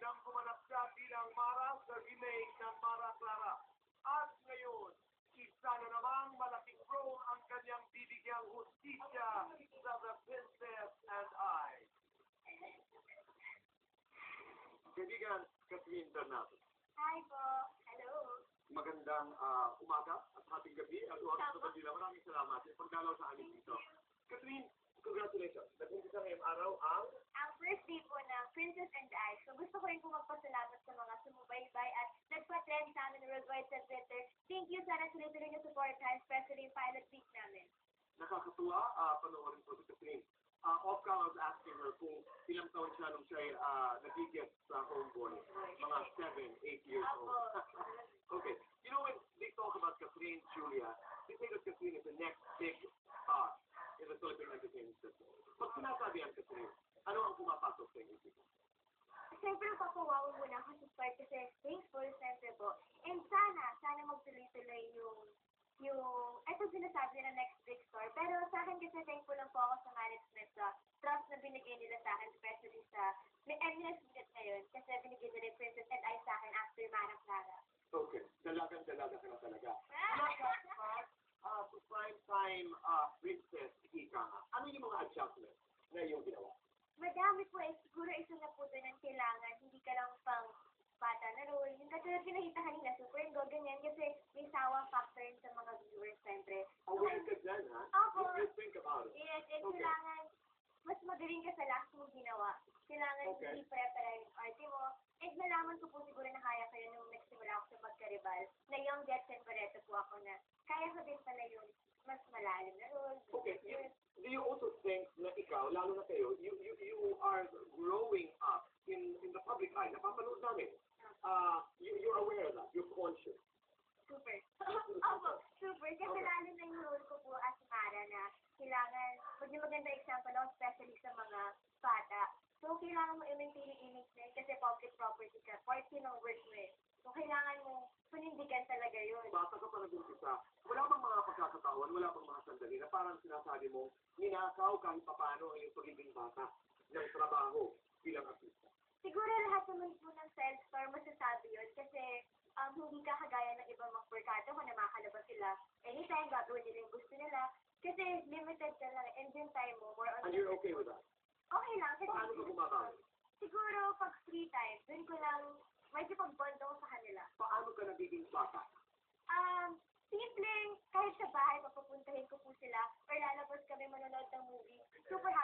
nang gumanap siya bilang Mara sa remake ng Mara Clara. At ngayon, isa na namang malaking role ang kanyang bibigyang hustisya sa The Princess and I. Kaibigan, Catherine Bernardo. Hi po. Hello. Magandang umaga at hating gabi at oras sa Manila. Maraming salamat sa pagdalaw sa amin dito. Catherine, congratulations. Nag-umpisa ngayong araw ang Ang first day po ng Princess and I. So gusto ko rin po magpasalamat sa mga sumubaybay at nagpa-trend sa amin worldwide sa Twitter. Thank you. Sana tuloy-tuloy niyo supportahan, especially yung pilot week namin. nakakatuwa panoorin ko si Catherine. Off camera, I was asking her kung ilang taon siya nung siya nagigit sa homeboy. Mga 7, 8 years old. Okay. You know, when they talk about Catherine, Julia, they say that Catherine is the next big star in the Philippine entertainment system. Pag sinasabi ang Catherine, ano ang pumapasok sa inyo? Siyempre, papawawa muna ako sa start kasi thankful, siyempre po. And sana magtuloy-tuloy eto sinasabi na next big star. Pero sa akin kasi thankful lang po ako sa management sa trust na binigay nila sa akin, especially sa Eminence Unit ngayon. Kasi binigay nila yung Princess and I sa akin after Mara Clara. Okay. Dalagang-dalaga ka na talaga. To prime time Princess Ika, ano yung mga adjustments na iyong ginawa? Madami po siguro isa na po doon ang kailangan. Hindi ka lang pang bata na role. Yung katulad pinakita kanina, super go, ganyan. Kasi may sawa factor yun sa mga viewers, siyempre. Aware ka dyan, ha? Opo. You think about it. Yes, and Okay. kailangan mas magaling ka sa last mong ginawa. Kailangan Okay. hindi prepare yung arte mo. And nalaman ko po siguro na kaya ko yun nung nagsimula ako sa pagkaribal. Na yung Gets and Barreto po ako na kaya ko din pala yung mas malalim na role. Okay. Do you also think na ikaw, lalo na kayo, you are growing up in the public eye? Napapanood namin. You're aware of that. You're conscious. Super. Opo, super. Kasi lalo na yung role ko po as Mara na kailangan, maging maganda example ako, especially sa mga bata. So, kailangan mo i-maintain yung image na yun kasi public property ka. Part yun ng work mo eh. So, kailangan mo panindigan talaga yun. Bata ka pa nag-umpisa. Wala bang mga pagkakataon, wala bang mga sandali na parang sinasabi mo, ninakaw kahit papano ang iyong pagiging bata ng trabaho bilang artista? Siguro lahat naman po ng self-star masasabi yun kasi hindi ka kagaya ng ibang magporkato kung na makalabas sila. Anytime, gagawin nila yung gusto nila. Kasi limited ka lang and yung time mo, more on... And you're okay with that? Okay lang. Kasi Paano ka gumagamit? siguro pag free time, dun ko lang, medyo pag-bond ako sa kanila. Paano ka nagiging bata? Simpleng, kahit sa bahay, papupuntahin ko po sila, or lalabas kami manonood ng movie. Super happy.